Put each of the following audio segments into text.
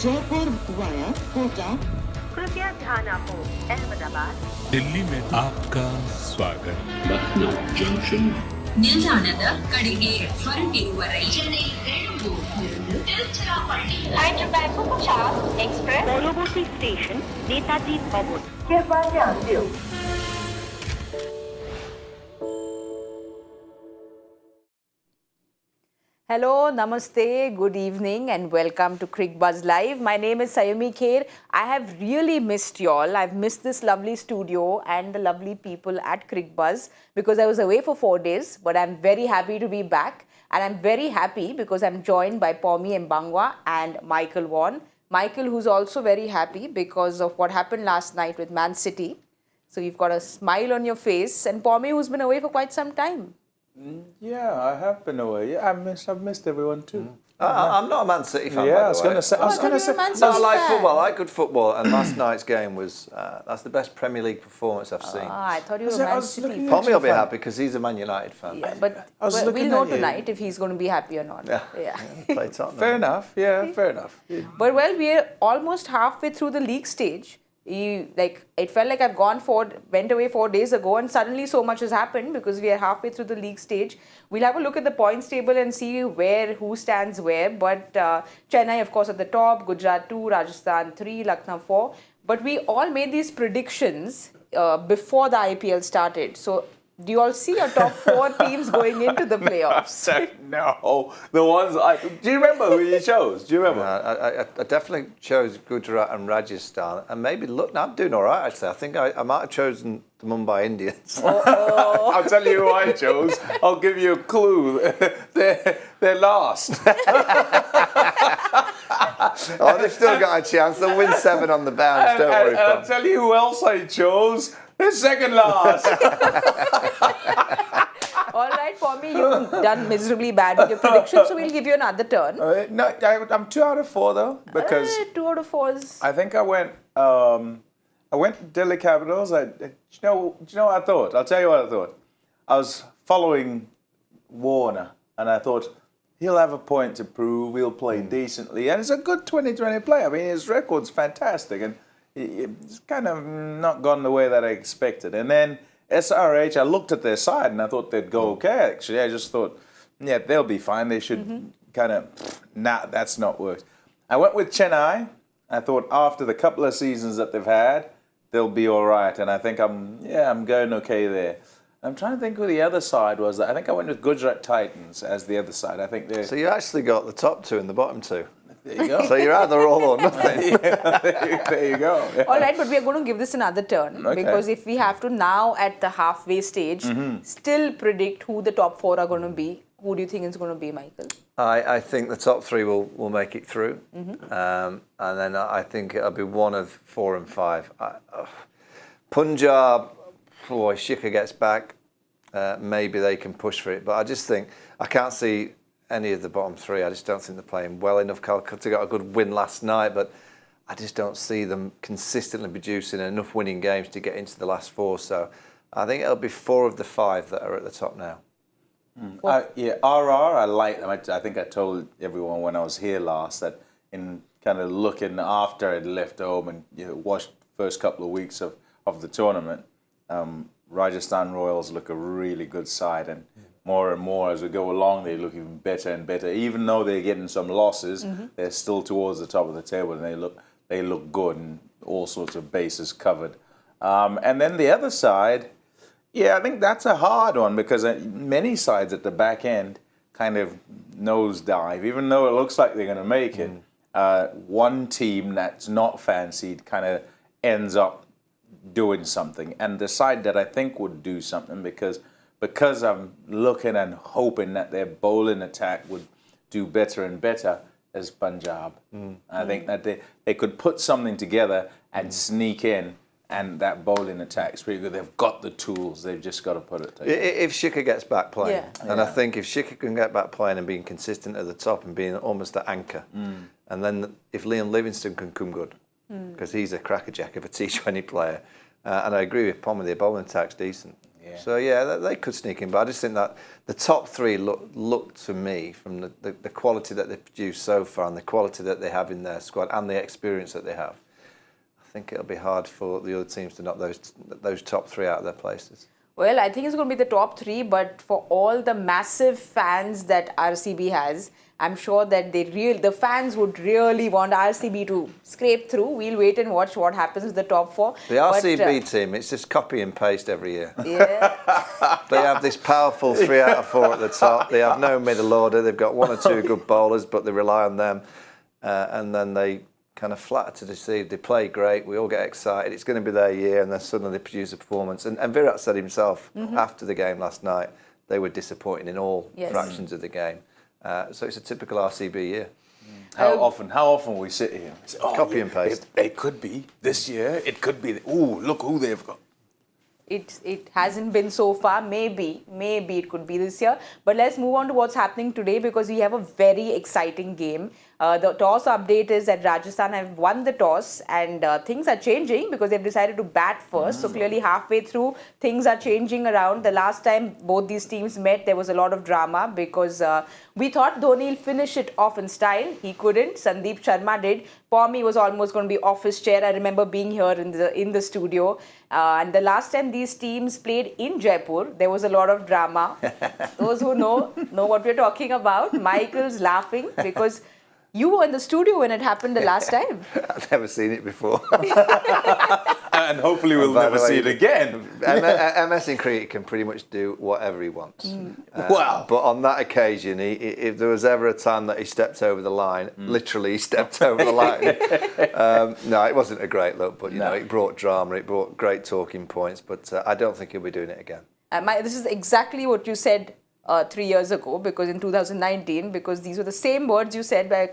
Jaipur via Kota. कृपया ध्यान आपको अहमदाबाद दिल्ली में आपका स्वागत. Lucknow Junction. ನಿಲ್ದಾಣದ ಕಡೆಗೆ ಹೊರಟಿರುವರೆ Hyderabad Express পরবর্তী স্টেশন নেতাজি ভবন कृपया ध्यान दियो Hello, namaste, good evening and welcome to Cricbuzz Live. My name is Saiyami Kher. I have really missed y'all. I've missed this lovely studio and the lovely people at Cricbuzz because I was away for 4 days, but I'm very happy to be back. And I'm very happy because I'm joined by Pommie Mbangwa and Michael Vaughan. Michael, who's also very happy because of what happened last night with Man City. So you've got a smile on your face. And Pommie, who's been away for quite some time. Yeah, I have been away. Yeah, I've missed everyone too. I'm not a Man City fan. Yeah, by I was the way. going to say. I was going to say. Man No, I City like fan. football. I like good football, and last night's game was that's the best Premier League performance I've seen. I thought you were I Man was City. looking Pommie will be fan. happy because he's a Man United fan. Yeah, but was we'll looking know at you. tonight if he's going to be happy or not. Yeah. Play Tottenham. Fair enough. Yeah, fair enough. But well, we're almost halfway through the league stage. It felt like went away 4 days ago, and suddenly so much has happened because we are halfway through the league stage. We'll have a look at the points table and see who stands where. But Chennai, of course, at the top, Gujarat 2, Rajasthan 3, Lucknow 4. But we all made these predictions before the IPL started. So do you all see your top 4 teams going into the playoffs? No, the ones do you remember who you chose? Do you remember? I definitely chose Gujarat and Rajasthan, and maybe look. No, I'm doing all right actually. I think I might have chosen the Mumbai Indians. I'll tell you who I chose. I'll give you a clue. They're last. Oh, they've still got a chance. They'll win 7 on the bounce. Don't worry. And I'll tell you who else I chose. They're second last. All right, for me, you've done miserably bad with your predictions, so we'll give you another turn. No, I'm 2 out of 4 though because 2 out of 4s. I think I went Delhi Capitals. Do you know what I thought? I'll tell you what I thought. I was following Warner, and I thought he'll have a point to prove. He'll play decently, and it's a good 2020 player. I mean, his record's fantastic, and it's kind of not gone the way that I expected. And then SRH, I looked at their side, and I thought they'd go okay. Actually, I just thought, yeah, they'll be fine. They should kind of, that's not worked. I went with Chennai. I thought after the couple of seasons that they've had, they'll be all right. And I think I'm going okay there. I'm trying to think who the other side was. I think I went with Gujarat Titans as the other side. I think they're... So you actually got the top 2 and the bottom 2. There you go. So you're either all or nothing. There you go. Yeah. All right, but we are going to give this another turn because if we have to now at the halfway stage still predict who the top 4 are going to be, who do you think it's going to be, Michael? I think the top 3 will make it through, and then I think it'll be one of 4 and 5. Punjab, if Shikhar gets back, maybe they can push for it. But I just think I can't see any of the bottom 3. I just don't think they're playing well enough. Calcutta got a good win last night, but I just don't see them consistently producing enough winning games to get into the last 4. So I think it'll be 4 of the 5 that are at the top now. RR, I like them. I think I told everyone when I was here last that in kind of looking after I'd left home and watched the first couple of weeks of the tournament, Rajasthan Royals look a really good side, and more as we go along, they look even better and better. Even though they're getting some losses, they're still towards the top of the table, and they look good and all sorts of bases covered. And then the other side, yeah, I think that's a hard one because many sides at the back end kind of nosedive, even though it looks like they're going to make it. One team that's not fancied kind of ends up doing something, and the side that I think would do something because I'm looking and hoping that their bowling attack would do better and better as Punjab. I think that they could put something together and sneak in, and that bowling attack's pretty good. They've got the tools. They've just got to put it together. If Shikhar gets back playing, and I Yeah. think if Shikhar can get back playing and being consistent at the top and being almost the anchor, and then if Liam Livingstone can come good, because he's a crackerjack of a T20 player, and I agree with Pommie, the bowling attack's decent. So yeah, they could sneak in, but I just think that the top three look to me from the quality that they've produced so far and the quality that they have in their squad and the experience that they have. I think it'll be hard for the other teams to knock those top three out of their places. Well, I think it's going to be the top three, but for all the massive fans that RCB has, I'm sure that the fans would really want RCB to scrape through. We'll wait and watch what happens with the top four. The RCB team, it's just copy and paste every year. Yeah. They have this powerful 3 out of 4 at the top. They have no middle order. They've got 1 or 2 good bowlers, but they rely on them. And then they kind of flatter to deceive. They play great. We all get excited. It's going to be their year, and then suddenly they produce a performance. And Virat said himself after the game last night, they were disappointing in all fractions of the game. So it's a typical RCB year. How often we sit here and say, Copy and paste. It could be this year. It could be. Oh, look who they've got. It hasn't been so far. Maybe it could be this year. But let's move on to what's happening today, because we have a very exciting game. The toss update is that Rajasthan have won the toss, and things are changing because they've decided to bat first. So clearly halfway through, things are changing around. The last time both these teams met, there was a lot of drama because we thought Dhoni will finish it off in style. He couldn't. Sandeep Sharma did. Pommie was almost going to be off his chair. I remember being here in the studio. And the last time these teams played in Jaipur, there was a lot of drama. Those who know what we're talking about. Michael's laughing because you were in the studio when it happened the last time. I've never seen it before. And hopefully we'll never see it again. MS in cricket can pretty much do whatever he wants. Wow. But on that occasion, if there was ever a time that he stepped over the line, literally he stepped over the line. No, it wasn't a great look, but you know, it brought drama, it brought great talking points, but I don't think he'll be doing it again. This is exactly what you said 3 years ago, because in 2019, because these were the same words you said. I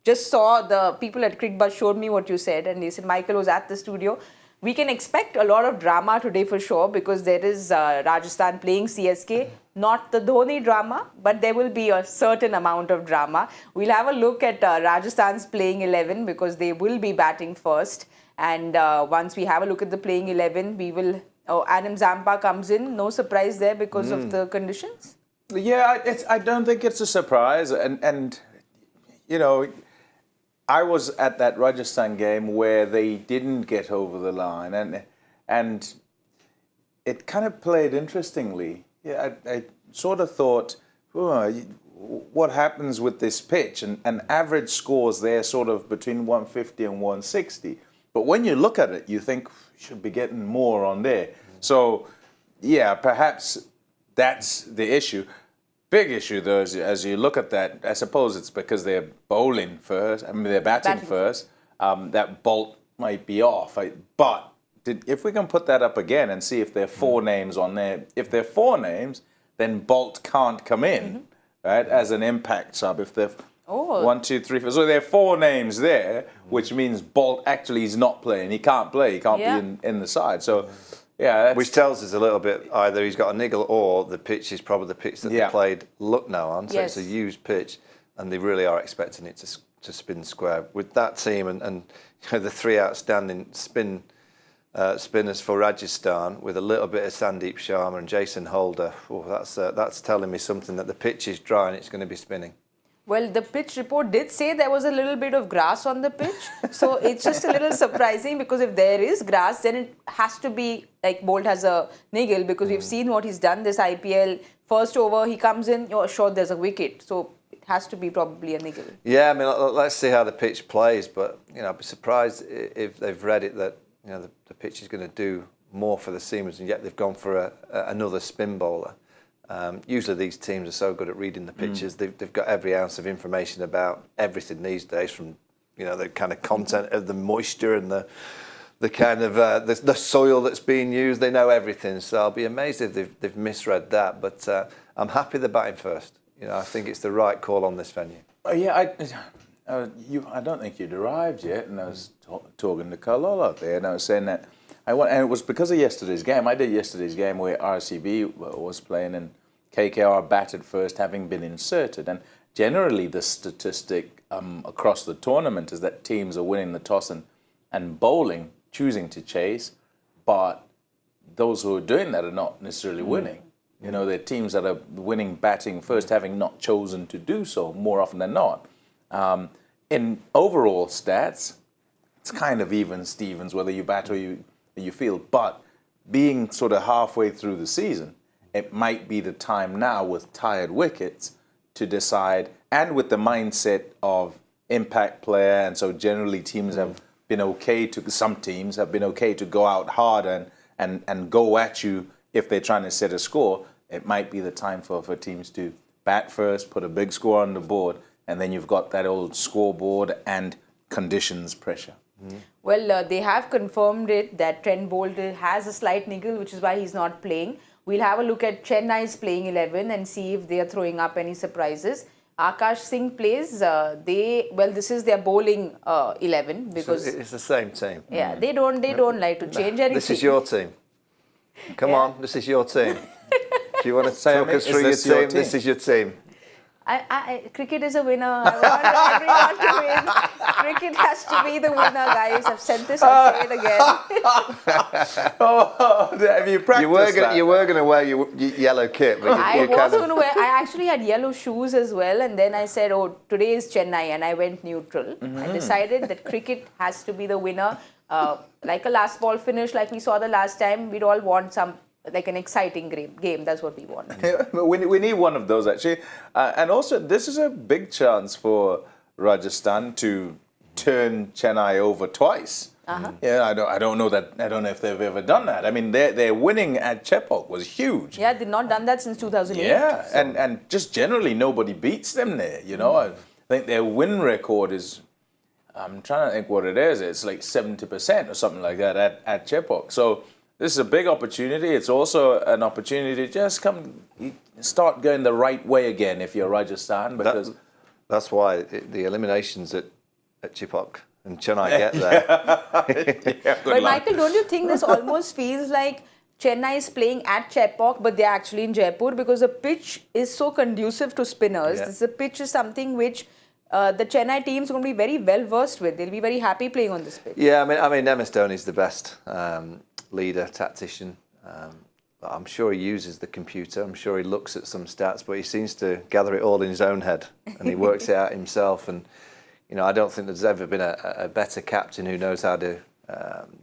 just saw the people at Cricbuzz showed me what you said, and they said Michael was at the studio. We can expect a lot of drama today for sure, because there is Rajasthan playing CSK, not the Dhoni drama, but there will be a certain amount of drama. We'll have a look at Rajasthan's playing 11 because they will be batting first. And once we have a look at the playing 11, we will. Adam Zampa comes in. No surprise there because of the conditions. Yeah, I don't think it's a surprise, and you know, I was at that Rajasthan game where they didn't get over the line, and it kind of played interestingly. Yeah, I sort of thought, what happens with this pitch? And average scores there sort of between 150 and 160. But when you look at it, you think we should be getting more on there. So, yeah, perhaps that's the issue. Big issue, though, as you look at that, I suppose it's because they're bowling first. I mean, they're batting first. That bolt might be off. But if we can put that up again and see if there are 4 names on there. If there are 4 names, then Bolt can't come in, right, as an impact sub. If there are 1, 2, 3, 4. So there are 4 names there, which means Bolt actually is not playing. He can't play. He can't be in the side. So... yeah, which tells us a little bit either he's got a niggle or the pitch is probably the pitch that they played Lucknow on. So it's a used pitch, and they really are expecting it to spin square. With that team and you know, the 3 outstanding spinners for Rajasthan, with a little bit of Sandeep Sharma and Jason Holder, that's telling me something that the pitch is dry and it's going to be spinning. Well, the pitch report did say there was a little bit of grass on the pitch. So it's just a little surprising, because if there is grass, then it has to be like Bolt has a niggle, because we've seen what he's done this IPL. First over, he comes in, you're sure there's a wicket. So it has to be probably a niggle. Yeah, I mean, let's see how the pitch plays. But, you know, I'd be surprised if they've read it that, you know, the pitch is going to do more for the seamers, and yet they've gone for another spin bowler. Usually these teams are so good at reading the pitches. They've got every ounce of information about everything these days, from, you know, the kind of content of the moisture and the kind of the soil that's being used. They know everything. So I'll be amazed if they've misread that. But I'm happy they're batting first. You know, I think it's the right call on this venue. I don't think you'd arrived yet, and I was talking to Carl out there, and I was saying that and it was because of yesterday's game. I did yesterday's game where RCB was playing and KKR batted first, having been inserted. And generally, the statistic across the tournament is that teams are winning the toss and bowling, choosing to chase, but those who are doing that are not necessarily winning. You know, they're teams that are winning batting first, having not chosen to do so more often than not. In overall stats, it's kind of even Stevens, whether you bat or you field. But being sort of halfway through the season, it might be the time now with tired wickets to decide, and with the mindset of impact player, and so generally teams have been some teams have been okay to go out hard and go at you if they're trying to set a score. It might be the time for teams to bat first, put a big score on the board, and then you've got that old scoreboard and conditions pressure. Well, they have confirmed it that Trent Bolt has a slight niggle, which is why he's not playing. We'll have a look at Chennai's playing 11 and see if they are throwing up any surprises. Akash Singh plays. This is their bowling 11 because So it's the same team. yeah, they don't like to change anything. This is your team. Come on, this is your team. If you want to talk us is through your this your team, this team? is your team. Cricket is a winner. I want everyone to win. Cricket has to be the winner, guys. I've said this, I'll say it again. Have you practiced that? You were going to wear your yellow kit, but I you was kind going to wear, I actually had yellow shoes as well, and then I said, oh, today is Chennai, and I went neutral. I decided that cricket has to be the winner. Like a last ball finish, like we saw the last time, we'd all want like an exciting game. That's what we want. We need one of those, actually. And also, this is a big chance for Rajasthan to turn Chennai over twice. Yeah, I don't know if they've ever done that. I mean, their winning at Chepauk was huge. Yeah, they've not done that since 2008. Yeah, and just generally nobody beats them there. You know, I think their win record is, I'm trying to think what it is. It's like 70% or something like that at Chepauk. So this is a big opportunity. It's also an opportunity to just start going the right way again if you're Rajasthan, because that's why the eliminations at Chepauk and Chennai get there. But Michael, don't you think this almost feels like Chennai is playing at Chepauk, but they're actually in Jaipur, because the pitch is so conducive to spinners. Yeah. The pitch is something which the Chennai team is going to be very well versed with. They'll be very happy playing on this pitch. Yeah, I mean, MS Dhoni's the best leader, tactician. I'm sure he uses the computer. I'm sure he looks at some stats, but he seems to gather it all in his own head, and he works it out himself. And you know, I don't think there's ever been a better captain who knows how to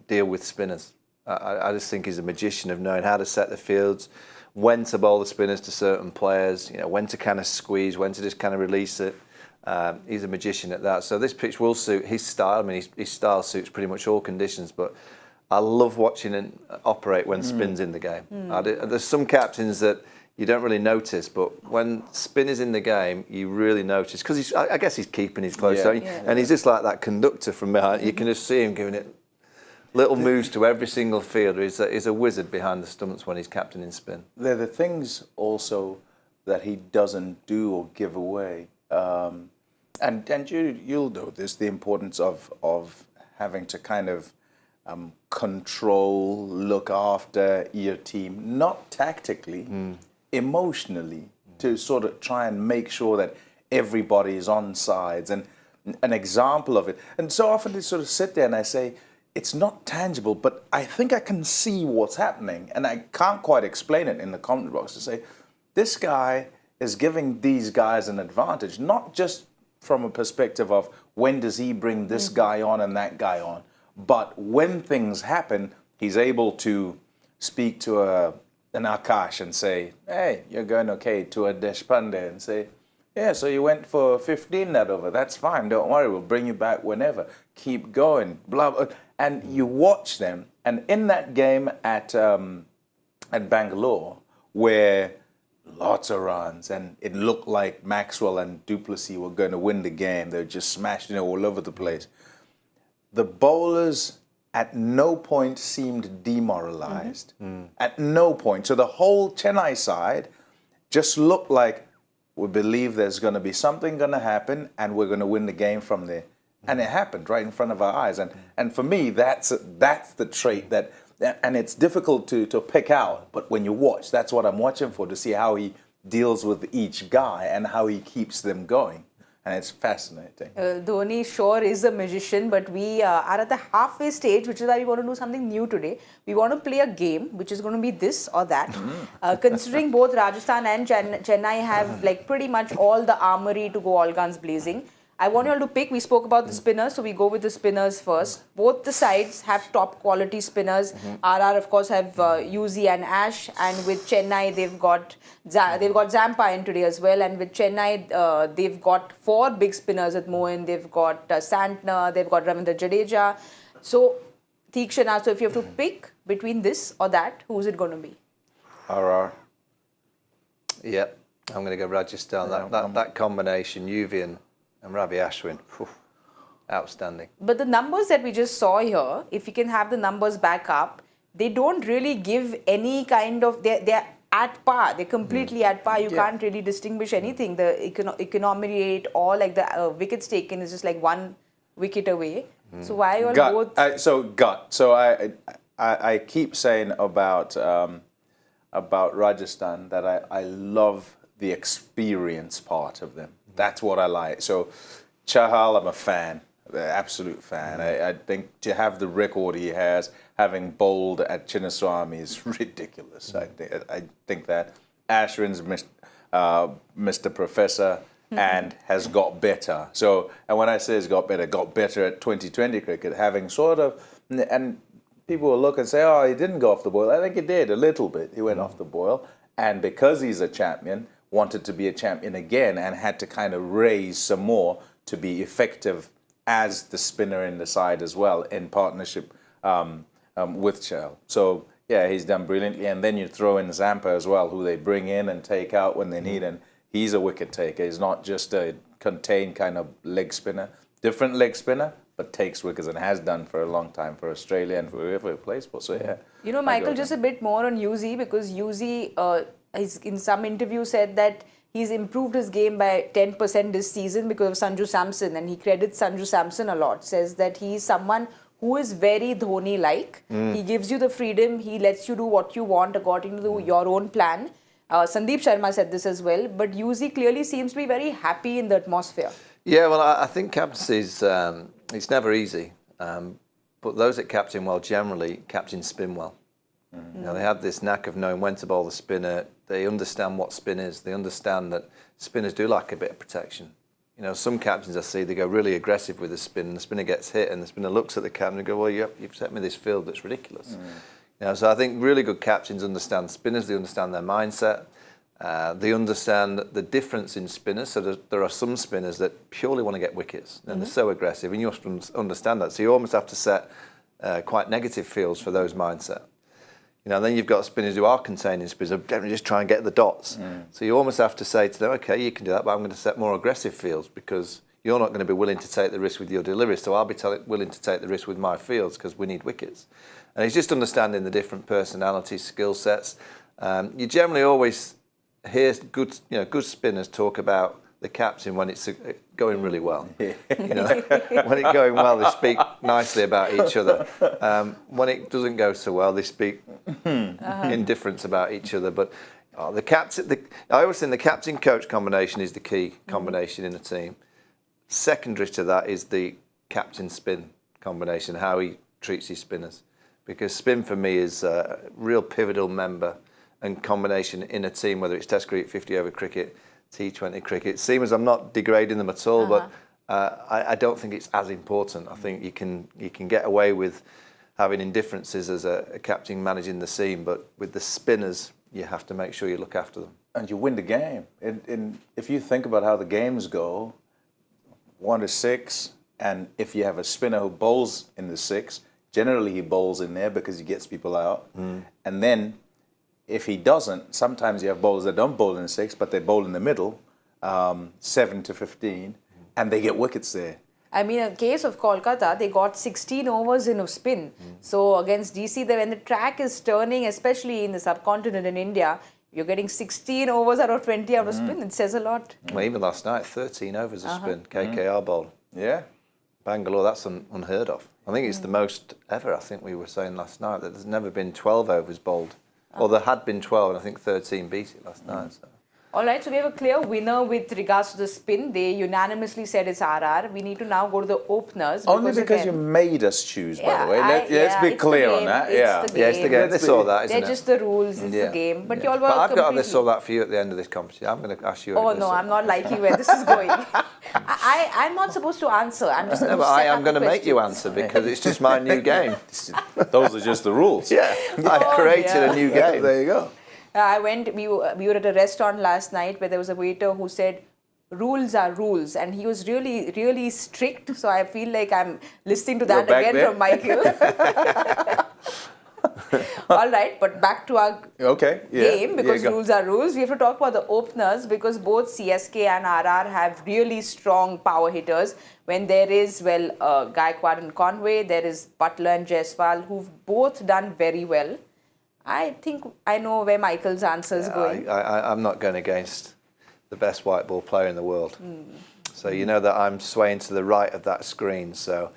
deal with spinners. I just think he's a magician of knowing how to set the fields, when to bowl the spinners to certain players, you know, when to kind of squeeze, when to just kind of release it. He's a magician at that. So this pitch will suit his style. I mean, his style suits pretty much all conditions, but I love watching him operate when spin's in the game. There's some captains that you don't really notice, but when spin is in the game, you really notice, because I guess he's keeping his close, and he's just like that conductor from behind. You can just see him giving it little moves to every single fielder. He's a wizard behind the stumps when he's captaining spin. They're the things also that he doesn't do or give away. And you'll know this, the importance of having to kind of control, look after your team, not tactically, emotionally, to sort of try and make sure that everybody is on sides. And an example of it, and so often they sort of sit there and I say, it's not tangible, but I think I can see what's happening, and I can't quite explain it in the comment box, to say, this guy is giving these guys an advantage, not just from a perspective of when does he bring this guy on and that guy on, but when things happen, he's able to speak to an Akash and say, hey, you're going okay, to a Deshpande and say, yeah, so you went for 15 that over, that's fine, don't worry, we'll bring you back whenever, keep going, blah, blah. And you watch them, and in that game at Bangalore, where lots of runs, and it looked like Maxwell and Duplessis were going to win the game, they were just smashing it all over the place. The bowlers at no point seemed demoralized. At no point. So the whole Chennai side just looked like, we believe there's going to be something going to happen and we're going to win the game from there. And it happened right in front of our eyes. And for me, that's the trait that, and it's difficult to pick out, but when you watch, that's what I'm watching for, to see how he deals with each guy and how he keeps them going. and it's fascinating. Dhoni sure is a magician, but we are at the halfway stage, which is why we want to do something new today. We want to play a game, which is going to be this or that. Considering both Rajasthan and Chennai have like pretty much all the armory to go all guns blazing, I want you all to pick. We spoke about the spinners, so we go with the spinners first. Both the sides have top quality spinners. RR, of course, have Yuzi and Ash, and with Chennai they've got Zampa in today as well. And with Chennai, they've got 4 big spinners at Mohin. They've got Santner, they've got Ravindra Jadeja. So, Theekshana, so if you have to pick between this or that, who's it going to be? RR. Yep, I'm going to go Rajasthan. That combination, Yuvi and Ravi Ashwin, outstanding. But the numbers that we just saw here, if you can have the numbers back up, they don't really give any kind of, they're at par, they're completely at par. You can't really distinguish anything. The economy rate or like the wickets taken is just like 1 wicket away. So why are you all both? So I keep saying about Rajasthan that I love the experience part of them. That's what I like. So, Chahal, I'm a fan, an absolute fan. I think to have the record he has, having bowled at Chinnaswamy is ridiculous. I think that Ashwin's Mr. Professor and has got better. So, and when I say he's got better at 2020 cricket, having sort of, and people will look and say, oh, he didn't go off the boil. I think he did a little bit. He went off the boil. And because he's a champion, wanted to be a champion again and had to kind of raise some more to be effective as the spinner in the side as well in partnership with Chahal. So, yeah, he's done brilliantly. And then you throw in Zampa as well, who they bring in and take out when they need. And he's a wicket taker. He's not just a contained kind of leg spinner. Different leg spinner, but takes wickets and has done for a long time for Australia and for whoever he plays for. So, yeah. You know, Michael, just a bit more on Yuzi, because Yuzi, in some interview said that he's improved his game by 10% this season because of Sanju Samson, and he credits Sanju Samson a lot. Says that he's someone who is very Dhoni-like. He gives you the freedom, he lets you do what you want according to your own plan. Sandeep Sharma said this as well, but Yuzi clearly seems to be very happy in the atmosphere. Yeah, well, I think captaincy is it's never easy, but those that captain well generally captain spin well. You know, they have this knack of knowing when to bowl the spinner. They understand what spin is. They understand that spinners do like a bit of protection. You know, some captains I see, they go really aggressive with the spin, and the spinner gets hit, and the spinner looks at the captain and go, well, you've set me this field that's ridiculous. You know, so I think really good captains understand spinners. They understand their mindset. They understand the difference in spinners. So there are some spinners that purely want to get wickets, and they're so aggressive, and you have to understand that. So you almost have to set quite negative fields for those mindset. You know, then you've got spinners who are containing spinners, who generally just try and get the dots. So you almost have to say to them, okay, you can do that, but I'm going to set more aggressive fields because you're not going to be willing to take the risk with your delivery. So I'll be willing to take the risk with my fields because we need wickets. And it's just understanding the different personalities, skill sets. You generally always hear good spinners talk about the captain when it's going really well. You know, when it's going well, they speak nicely about each other. When it doesn't go so well, they speak indifference about each other. But I always think the captain-coach combination is the key combination in a team. Secondary to that is the captain-spin combination, how he treats his spinners. Because spin for me is a real pivotal member and combination in a team, whether it's Test cricket, 50-over cricket, T20 cricket. Seems I'm not degrading them at all, but I don't think it's as important. I think you can get away with having indifferences as a captain managing the scene, but with the spinners, you have to make sure you look after them. And you win the game. If you think about how the games go, 1-6, and if you have a spinner who bowls in the 6, generally he bowls in there because he gets people out. And then if he doesn't, sometimes you have bowlers that don't bowl in the 6, but they bowl in the middle, 7-15, and they get wickets there. I mean, in the case of Kolkata, they got 16 overs in a spin. So against DC, when the track is turning, especially in the subcontinent in India, you're getting 16 overs out of 20 out of spin. It says a lot. Well, even last night, 13 overs of spin, KKR bowled. Yeah. Bangalore, that's unheard of. I think it's the most ever, I think we were saying last night, that there's never been 12 overs bowled. Or there had been 12, and I think 13 beat it last night. So. All right, so we have a clear winner with regards to the spin. They unanimously said it's RR. We need to now go to the openers. Only because again, you made us choose, by the way. let's be it's clear the on game, that. it's the Yeah, it's the game. They saw that, isn't They're it? just the rules. It's the game. But you all were But I've got completely... this all that for you at the end of this competition. I'm going to ask you. Oh no, I'm not liking where this is going. I'm not supposed to answer. I'm just going to I am going to make you answer because it's just my new game. Those are just the rules. Yeah, I've created a new game. There you go. we were at a restaurant last night where there was a waiter who said, rules are rules, and he was really, really strict. So I feel like I'm listening to that again from Michael. All right, but back to our game, because rules are rules. We have to talk about the openers because both CSK and RR have really strong power hitters. When there is, Gaikwad and Conway, there is Butler and Jaiswal, who've both done very well. I think I know where Michael's answer is going. I'm not going against the best white ball player in the world. So you know that I'm swaying to the right of that screen. So,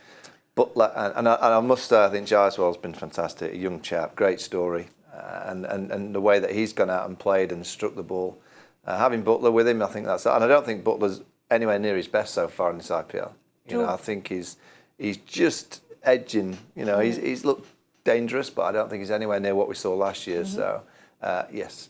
Butler and I must say, I think Jaiswal's been fantastic. A young chap, great story, and the way that he's gone out and played and struck the ball. Having Butler with him, I think that's. And I don't think Butler's anywhere near his best so far in this IPL. You know, I think he's just edging. You know, he's looked dangerous, but I don't think he's anywhere near what we saw last year. So, yes,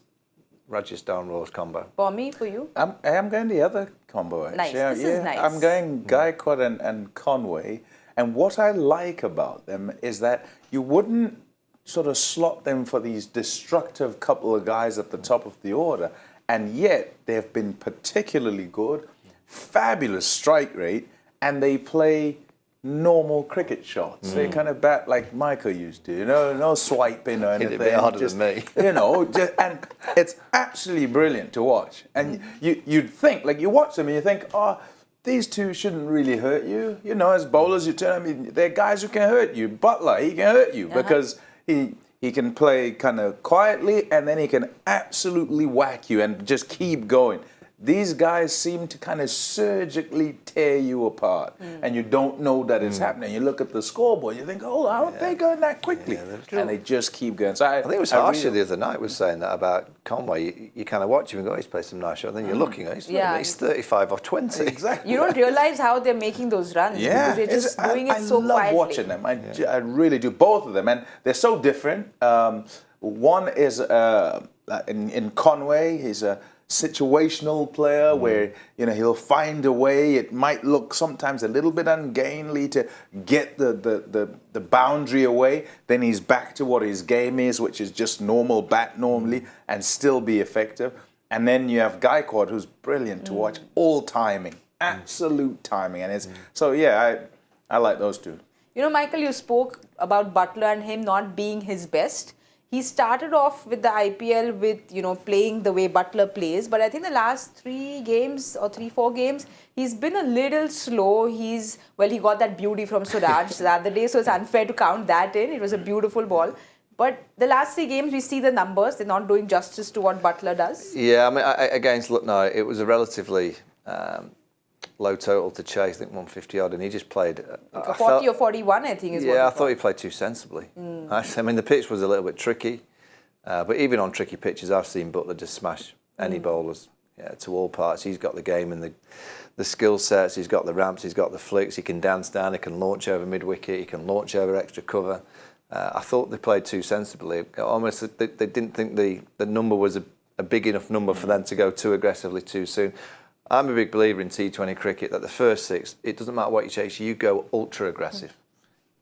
Rajasthan Royals combo. Pommie, for you? I am going the other combo, actually. Nice, this is nice. I'm going Gaikwad and Conway. And what I like about them is that you wouldn't sort of slot them for these destructive couple of guys at the top of the order. And yet, they've been particularly good, fabulous strike rate, and they play normal cricket shots. They kind of bat like Michael used to, you know, no swiping or anything. Hit it a bit harder than me. You know, and it's absolutely brilliant to watch. And you'd think, like you watch them and you think, oh, these two shouldn't really hurt you. You know, as bowlers, you turn, I mean, they're guys who can hurt you. Butler, he can hurt you because he can play kind of quietly and then he can absolutely whack you and just keep going. These guys seem to kind of surgically tear you apart, and you don't know that it's happening. You look at the scoreboard, you think, "Oh, how are they going that quickly?" And they just keep going. So I think it was Harsha the other night was saying that about Conway. You kind of watch him and go, "He's played some nice shots." Then you're looking at he's 35 or 20. Exactly. You don't realize how they're making those runs. Yeah, because they're just doing it so quietly. I love watching them. I really do. Both of them, and they're so different. One is in Conway. He's a situational player where, you know, he'll find a way. It might look sometimes a little bit ungainly to get the boundary away. Then he's back to what his game is, which is just normal bat normally and still be effective. And then you have Gaikwad, who's brilliant to watch. All timing, absolute timing, and it's so I like those two. You know, Michael, you spoke about Butler and him not being his best. He started off with the IPL with, you know, playing the way Butler plays. But I think the last 4 games, he's been a little slow. He got that beauty from Suraj the other day, so it's unfair to count that in. It was a beautiful ball. But the last 3 games, we see the numbers. They're not doing justice to what Butler does. Yeah, I mean, against Lucknow, it was a relatively low total to chase, I think 150 odd, and he just played... 40 or 41, I think, is what I thought he played too sensibly. I mean, the pitch was a little bit tricky, but even on tricky pitches, I've seen Butler just smash any bowlers to all parts. He's got the game and the skill sets, he's got the ramps, he's got the flicks, he can dance down, he can launch over mid-wicket, he can launch over extra cover. I thought they played too sensibly. Almost, they didn't think the number was a big enough number for them to go too aggressively too soon. I'm a big believer in T20 cricket that the first 6, it doesn't matter what you chase, you go ultra aggressive.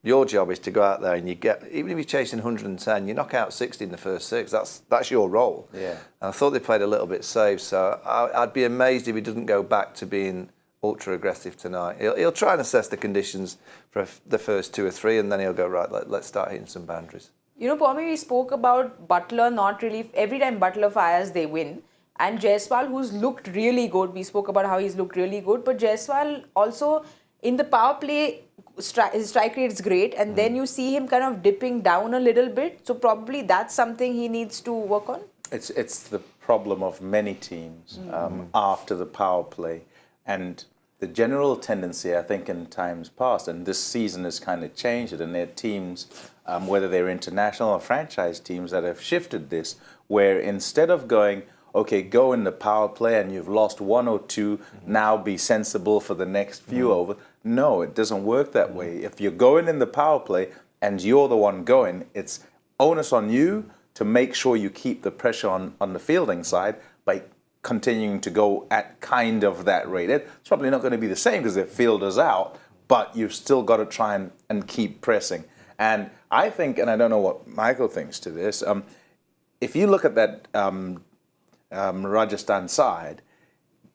Your job is to go out there and even if you're chasing 110, you knock out 60 in the first 6. That's your role. Yeah. And I thought they played a little bit safe, so I'd be amazed if he doesn't go back to being ultra aggressive tonight. He'll try and assess the conditions for the first 2 or 3, and then he'll go, right, let's start hitting some boundaries. You know, Pommie, we spoke about Butler not really... Every time Butler fires, they win. And Jaiswal, who's looked really good. We spoke about how he's looked really good. But Jaiswal also, in the power play, his strike rate is great. And then you see him kind of dipping down a little bit. So probably that's something he needs to work on. It's the problem of many teams after the power play. And the general tendency, I think, in times past, and this season has kind of changed it, and there are teams, whether they're international or franchise teams, that have shifted this, where instead of going, okay, go in the power play and you've lost 1 or 2, now be sensible for the next few over. No, it doesn't work that way. If you're going in the power play and you're the one going, it's onus on you to make sure you keep the pressure on the fielding side by continuing to go at kind of that rate. It's probably not going to be the same because the fielder's out, but you've still got to try and keep pressing. And I think, and I don't know what Michael thinks to this, if you look at that Rajasthan side,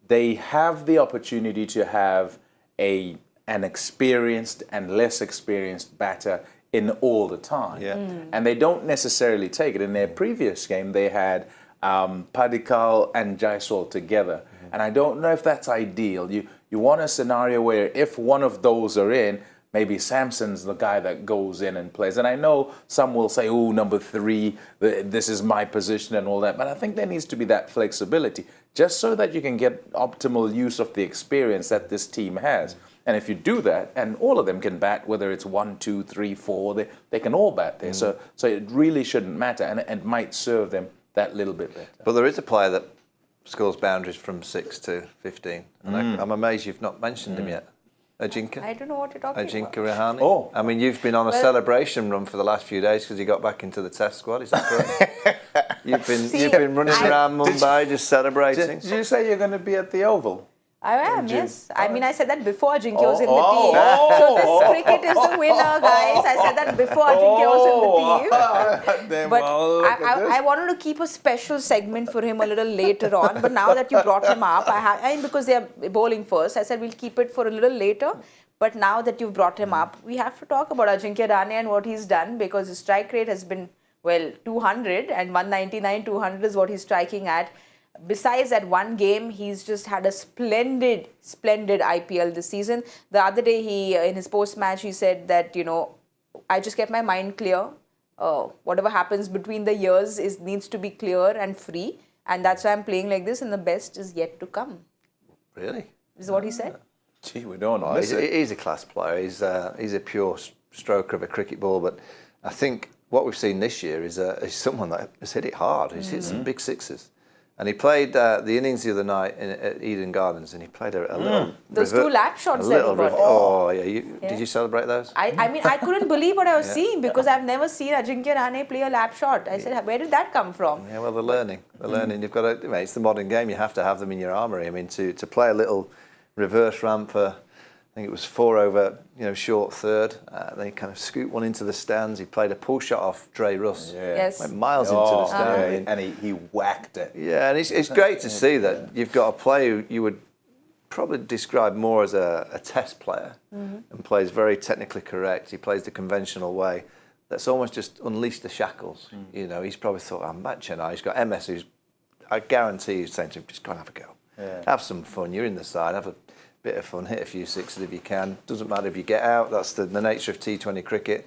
they have the opportunity to have an experienced and less experienced batter in all the time. Yeah. And they don't necessarily take it. In their previous game, they had Padikal and Jaiswal together. And I don't know if that's ideal. You want a scenario where if one of those are in, maybe Samson's the guy that goes in and plays. And I know some will say, oh, number 3, this is my position and all that. But I think there needs to be that flexibility, just so that you can get optimal use of the experience that this team has. And if you do that, and all of them can bat, whether it's 1, 2, 3, 4, they can all bat there. So it really shouldn't matter, and it might serve them that little bit better. But there is a player that scores boundaries from 6 to 15. And I'm amazed you've not mentioned him yet. Ajinka? I don't know what you're talking Ajinka about. Rahane. Oh. I mean, you've been on a celebration run for the last few days because you got back into the Test squad. Is that correct? you've been running around Mumbai just celebrating. Did you say you're going to be at the Oval? I am, yes. I mean, I said that before Ajinkya was in the team. So this cricket is the winner, guys. I said that before Ajinkya was in the team. But I wanted to keep a special segment for him a little later on. But now that you brought him up, and because they are bowling first, I said we'll keep it for a little later. But now that you've brought him up, we have to talk about Ajinkya Rahane and what he's done, because his strike rate has been, well, 200, and 199, 200 is what he's striking at. Besides that one game, he's just had a splendid IPL this season. The other day, he in his post-match, he said that, I just kept my mind clear. Whatever happens between the years needs to be clear and free. And that's why I'm playing like this, and the best is yet to come. Really? This is what he said. Gee, we don't know. He's a class player. He's a pure stroker of a cricket ball. But I think what we've seen this year is someone that has hit it hard. He's hit some big sixes. And he played the innings the other night at Eden Gardens, and he played a little... Those 2 lap shots that he got. Oh, yeah. Did you celebrate those? I mean, I couldn't believe what I was seeing, because I've never seen Ajinkya Rahane play a lap shot. I said, where did that come from? Yeah, well, they're learning. You've got to... It's the modern game. You have to have them in your armoury. I mean, to play a little reverse ramp for... I think it was 4 over, short third. Then he kind of scooped one into the stands. He played a pull shot off Dre Russ. Yeah. Yes. Went miles into the stand. And he whacked it. Yeah, and it's great to see that you've got a player who you would probably describe more as a test player, and plays very technically correct. He plays the conventional way. That's almost just unleashed the shackles. He's probably thought, I'm at Chennai. He's got MS, who's, I guarantee he's saying to him, just go and have a go. Yeah. Have some fun. You're in the side. Have a bit of fun, hit a few sixes if you can. Doesn't matter if you get out. That's the nature of T20 cricket.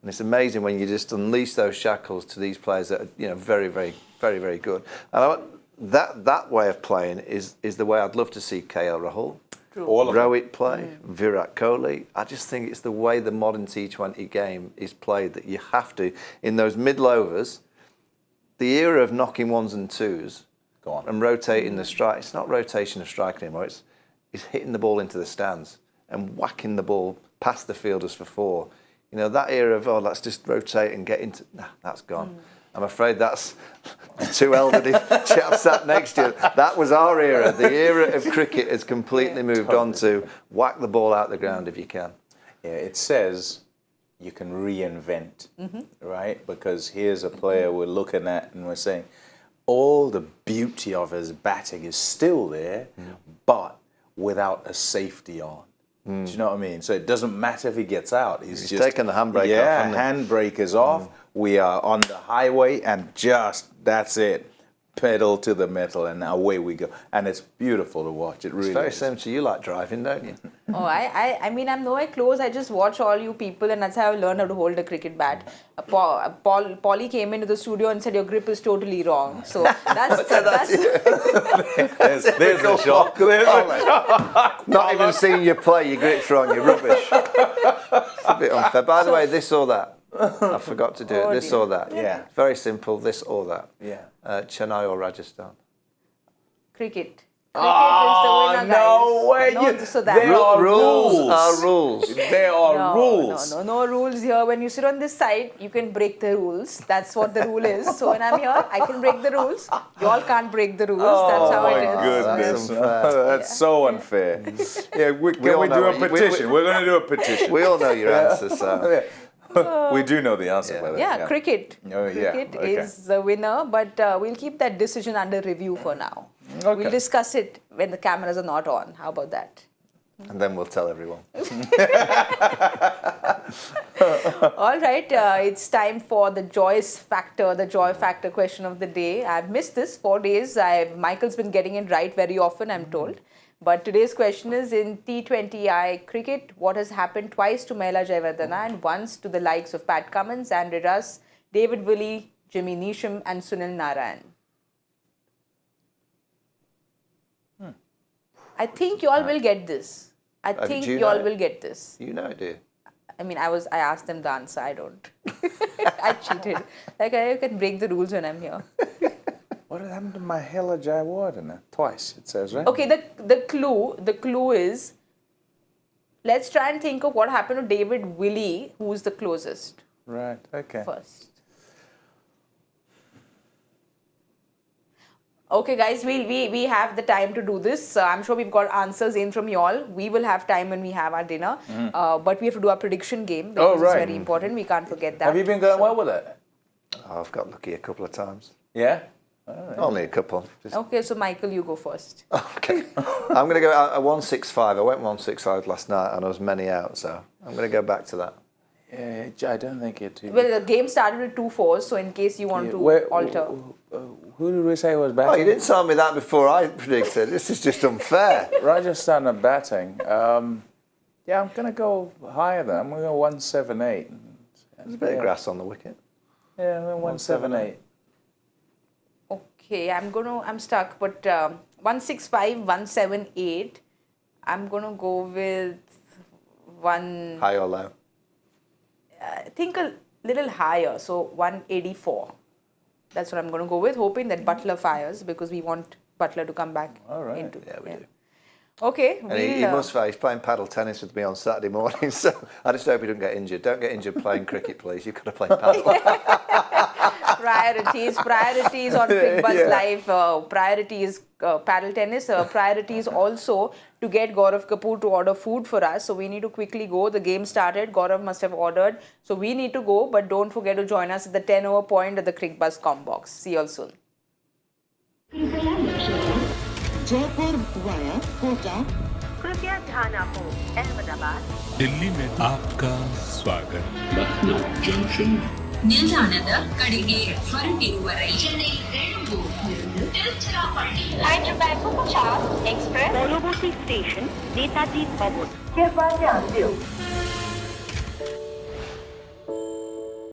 And it's amazing when you just unleash those shackles to these players that are, very, very, very, very good. And that way of playing is the way I'd love to see KL Rahul, Rohit play, Virat Kohli. I just think it's the way the modern T20 game is played that you have to, in those middle overs, the era of knocking 1s and 2s and rotating the strike. It's not rotation of strike anymore. It's hitting the ball into the stands and whacking the ball past the fielders for 4. That era of, let's just rotate and get into... Nah, that's gone. I'm afraid that's the 2 elderly chaps sat next to you. That was our era. The era of cricket has completely moved on to whack the ball out the ground if you can. Yeah, it says you can reinvent, right? Because here's a player we're looking at and we're saying all the beauty of his batting is still there, but without a safety on. Do you know what I mean? So it doesn't matter if he gets out. He's just taken the handbrake off. Yeah, handbrake is off. We are on the highway and that's it. Pedal to the metal and away we go. And it's beautiful to watch. It really It's very is. similar to you like driving, don't you? I mean, I'm nowhere close. I just watch all you people, and that's how I learned how to hold a cricket bat. Polly came into the studio and said, your grip is totally wrong. So that's there's a shock. Not even seeing you play, your grip's wrong, you're rubbish. It's a bit unfair. By the way, this or that. I forgot to do it. This or that. Yeah. Very simple, this or that. Yeah. Chennai or Rajasthan? Cricket. Cricket is the winner, guys. no way! So that There are rules rules. are rules. There are rules. No rules here. When you sit on this side, you can break the rules. That's what the rule is. So when I'm here, I can break the rules. You all can't break the rules. That's how Oh it my is. goodness, That's unfair. that's so unfair. Yeah, can all we know do a what you- petition? We're going to do a petition. We all know your answers, so. We do know the answer. Yeah. by the way, Yeah, cricket. Oh, yeah, Cricket okay. is the winner, but we'll keep that decision under review for now. Okay. We'll discuss it when the cameras are not on. How about that? And then we'll tell everyone. All right, it's time for the joy factor question of the day. I've missed this 4 days. Michael's been getting it right very often, I'm told. But today's question is, in T20I cricket, what has happened twice to Mahela Jayawardene and once to the likes of Pat Cummins, Andrew Russ, David Willey, Jimmy Neesham and Sunil Narayan? I think you all will get this. I think do you you all know? will get this. You know, dear. I mean, I asked them the answer. I don't. I cheated. Like, I can break the rules when I'm here. What happened to Mahela Jayawardene? Twice, it says, right? Okay, the clue is, let's try and think of what happened to David Willey, who's the closest Right, okay. first. Okay, guys, we have the time to do this. I'm sure we've got answers in from y'all. We will have time when we have our dinner. But we have to do our prediction game because right. it's very important. We can't forget that. Have you been going well with it? I've got lucky a couple of times. Yeah? Only a couple. Just, Okay, so Michael, you go first. okay. I'm going to go at 165. I went 165 last night and I was many out, so I'm going to go back to that. Yeah, I don't think it too. Well, the game started with 2-4, so in case you want to alter. Who did we say was Oh, batting? you didn't tell me that before I predicted. This is just unfair. Rajasthan are batting. Yeah, I'm going to go higher than. I'm going to go 178. There's a bit of grass on the wicket. Yeah, I'm going 178. Okay, I'm stuck, but 165, 178. I'm gonna go with one. High or low? I think a little higher, so 184. That's what I'm gonna go with, hoping that Butler fires because we want Butler to come back All right. into. Yeah, we do. Okay, And he must fire. He's playing paddle tennis with me on Saturday morning, so I just hope he doesn't get injured. Don't get injured playing cricket, please. You've got to play paddle. priorities on Cricbuzz Live. Priority is paddle tennis. Priority is also to get Gaurav Kapoor to order food for us. So we need to quickly go. The game started. Gaurav must have ordered. So we need to go. But don't forget to join us at the 10-over point at the Cricbuzz Combox. See you all soon. Jaipur via Kota. कृपया ध्यान आपको अहमदाबाद दिल्ली में आपका स्वागत Lucknow Junction, ನಿಲ್ದಾಣದ ಕಡೆಗೆ ಹೊರಟಿರುವರೆ Chennai Tiruchirappalli Hyderabad Superfast Express Polobosi Station Netaji Bhavan कृपया ध्यान दें